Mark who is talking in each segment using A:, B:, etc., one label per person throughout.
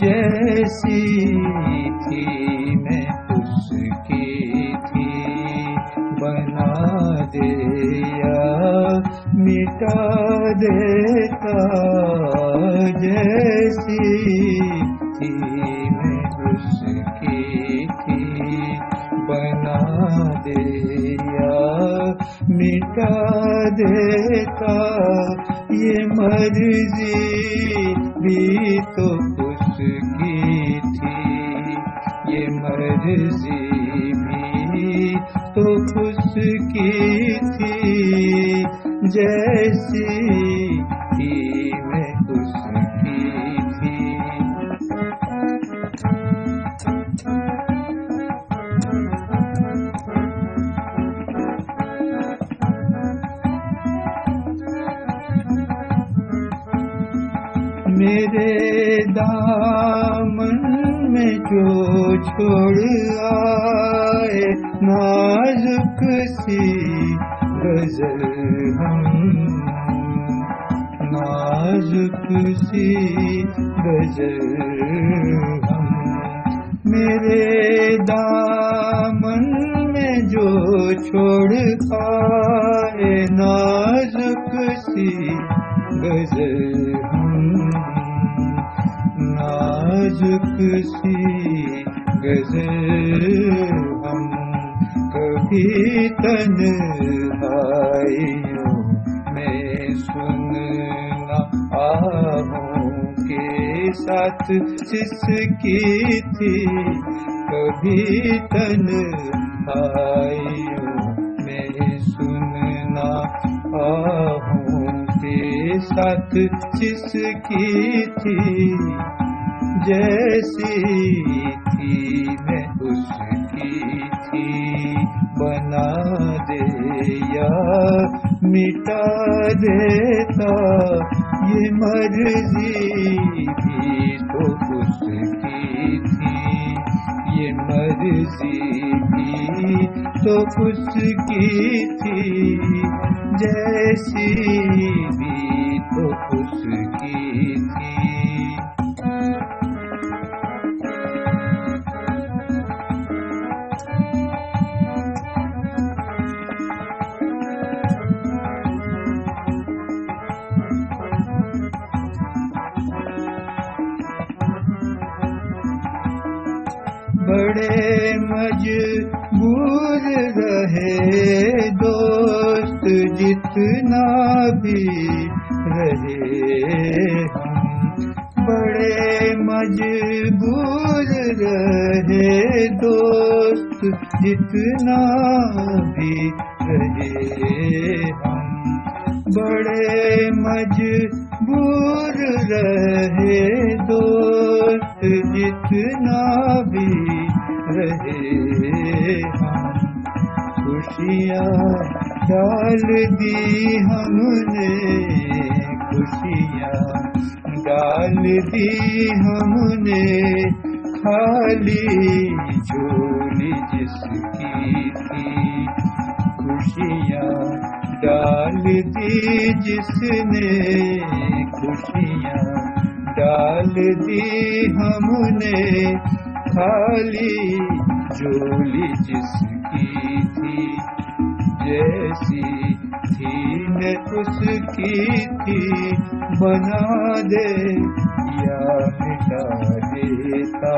A: जैसी थी मैं उसकी थी, बना दे या मिटा देता। जैसी थी मैं उसकी थी, बना दे या मिटा देता। ये मर्जी भी तो उसकी थी, ये मर्जी भी तो उसकी थी। जैसी थी मैं उसकी थी। मेरे दामन में जो छोड़ आए नाजुक सी गजल हम, नाजुक सी गजल हम। मेरे दामन में जो छोड़ आए नाजुक सी गजल हम, नाजुक सी गजल हम। कभी तन्हाइयों में सुनना आहों के साथ जिसकी थी, कभी तन्हाइयों में सुनना आहों के साथ जिसकी थी। जैसी थी मैं उसकी थी, बना दे या मिटा देता। ये मर्जी भी तो उसकी थी, ये मर्जी भी तो उसकी थी। जैसी भी तो उसकी थी। बड़े मजबूर रहे दोस्त जितना भी रहे हम, बड़े मजबूर रहे दोस्त जितना भी रहे हम। बड़े मजबूर रहे दोस्त जितना भी रहे हम। खुशियाँ डाल दी हमने, खुशियाँ डाल दी हमने, खाली झोली जिसकी थी। खुशियाँ डाल दी जिसने, खुशियाँ डाल दी हमने, खाली झोली जिसकी थी। जैसी थी मैं उसकी थी, बना दे या मिटा देता।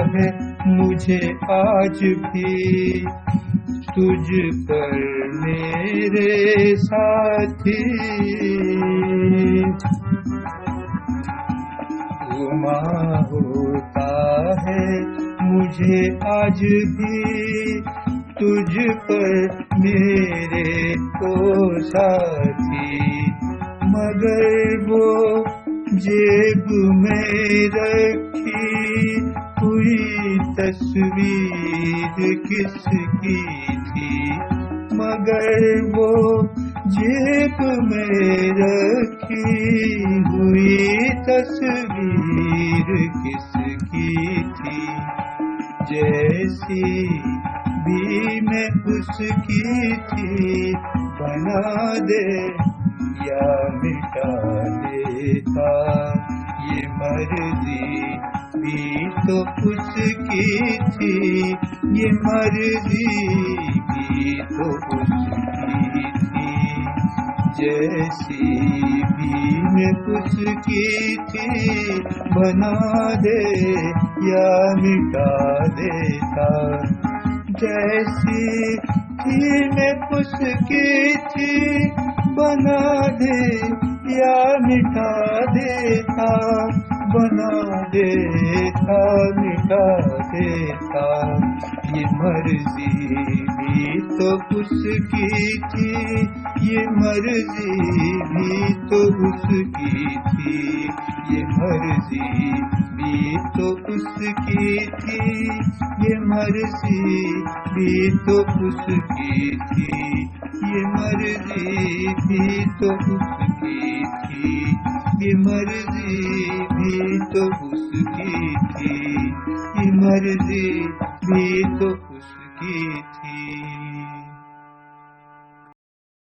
A: है मुझे आज भी तुझ पर मेरे साथी, गुमा होता है मुझे आज भी तुझ पर मेरे को साथी। मगर वो जेब में रखी हुई तस्वीर किसकी थी, मगर वो जेब में रखी हुई तस्वीर किसकी थी। जैसी भी मैं उसकी थी, बना दे या मिटा देता, ये मर्जी भी तो उसकी थी, ये मर्जी भी तो उसकी थी। जैसी भी मैं उसकी थी, बना दे या मिटा देता। जैसी थी मैं उसकी थी, बना दे या मिटा देता, बना देता मिटा देता। ये मर्जी भी तो उसकी थी, ये मर्जी भी तो उसकी थी, ये मर्जी भी तो उसकी थी, ये मर्जी भी तो उसकी थी, ये मर्जी भी तो उसकी थी, ये मर्जी भी तो उसकी थी, ये मर्जी भी तो उसकी थी।